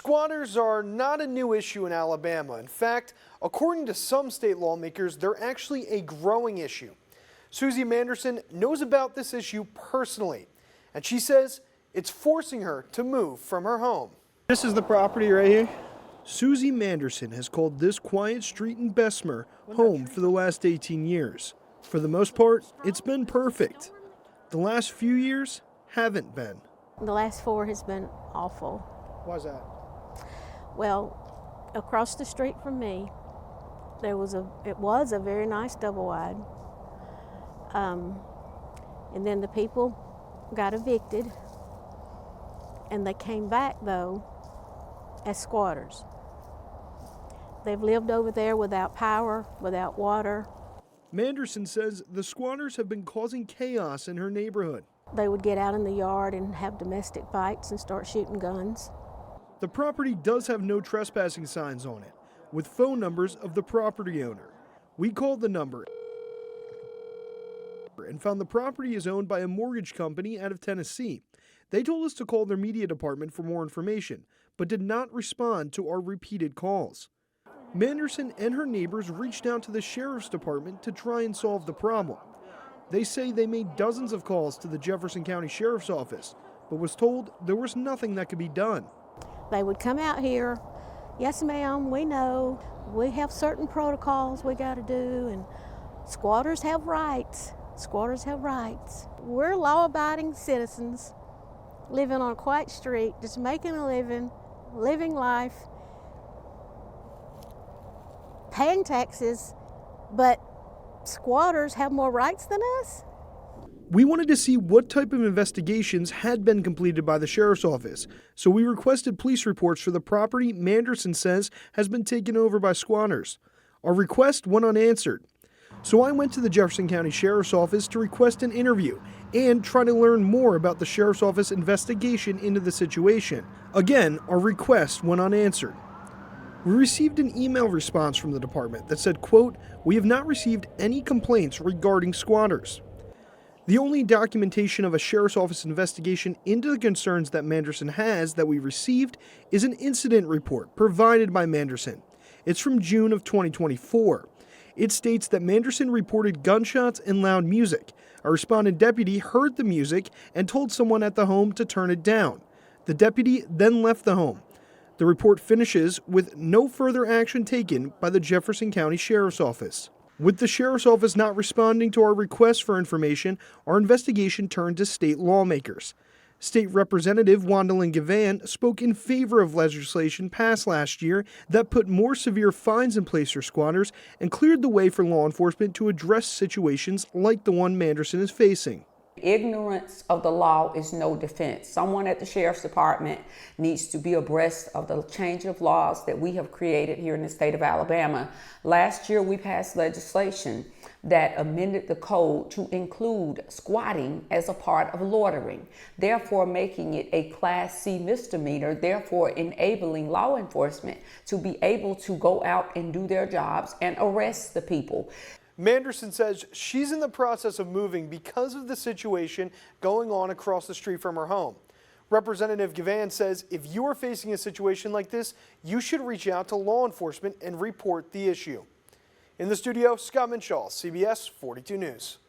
Squatters are not a new issue in Alabama. In fact, according to some state lawmakers, they're actually a growing issue. Susie Manderson knows about this issue personally, and she says it's forcing her to move from her home. This is the property right here. Susie Manderson has called this quiet street in Bessemer home for the last 18 years. For the most part, it's been perfect. The last few years haven't been. The last 4 has been awful. Why's that? Well, across the street from me, it was a very nice double wide. And then the people got evicted, and they came back though as squatters. They've lived over there without power, without water. Manderson says the squatters have been causing chaos in her neighborhood. They would get out in the yard and have domestic fights and start shooting guns. The property does have no trespassing signs on it, with phone numbers of the property owner. We called the number and found the property is owned by a mortgage company out of Tennessee. They told us to call their media department for more information, but did not respond to our repeated calls. Manderson and her neighbors reached out to the sheriff's department to try and solve the problem. They say they made dozens of calls to the Jefferson County Sheriff's Office, but was told there was nothing that could be done. They would come out here, yes ma'am, we know, we have certain protocols we got to do, and squatters have rights. Squatters have rights. We're law-abiding citizens living on a quiet street, just making a living, living life, paying taxes, but squatters have more rights than us? We wanted to see what type of investigations had been completed by the sheriff's office, so we requested police reports for the property Manderson says has been taken over by squatters. Our request went unanswered, so I went to the Jefferson County Sheriff's Office to request an interview and try to learn more about the Sheriff's Office investigation into the situation. Again, our request went unanswered. We received an email response from the department that said, quote, "We have not received any complaints regarding squatters." The only documentation of a sheriff's office investigation into the concerns that Manderson has that we received is an incident report provided by Manderson. It's from June of 2024. It states that Manderson reported gunshots and loud music. A responding deputy heard the music and told someone at the home to turn it down. The deputy then left the home. The report finishes with no further action taken by the Jefferson County Sheriff's Office. With the Sheriff's Office not responding to our request for information, our investigation turned to state lawmakers. State Representative Wandalyn Gavan spoke in favor of legislation passed last year that put more severe fines in place for squatters and cleared the way for law enforcement to address situations like the one Manderson is facing. Ignorance of the law is no defense. Someone at the Sheriff's Department needs to be abreast of the change of laws that we have created here in the state of Alabama. Last year, we passed legislation that amended the code to include squatting as a part of loitering, therefore making it a Class C misdemeanor, therefore enabling law enforcement to be able to go out and do their jobs and arrest the people. Manderson says she's in the process of moving because of the situation going on across the street from her home. Representative Gavan says if you are facing a situation like this, you should reach out to law enforcement and report the issue. In the studio, Scott Minshaw, CBS 42 News.